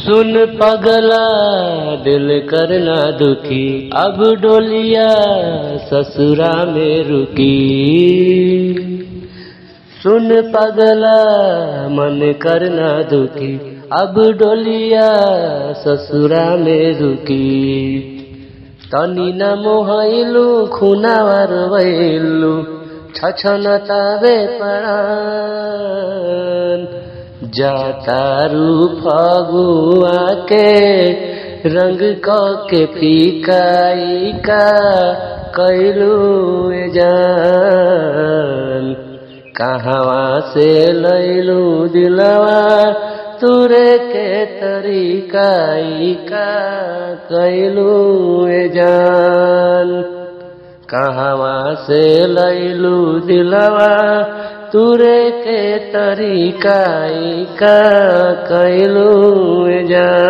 सुन पगला दिल करना दुखी, अब डोलिया ससुरा में रुकी। सुन पगला मन करना दुखी, अब डोलिया ससुरा में रुकी। तनी न मोहैलु खुनावर वैलु, छछनतावे प्राण। जातारू फगुआ के रंग के फीकाई का कैलू जान। कहवा से लैलू दिलवा तुरे के तरीकाई का कैलू जान। कहवा से लैलू दिलवा तुरे के तरीकाई का कैलू जान।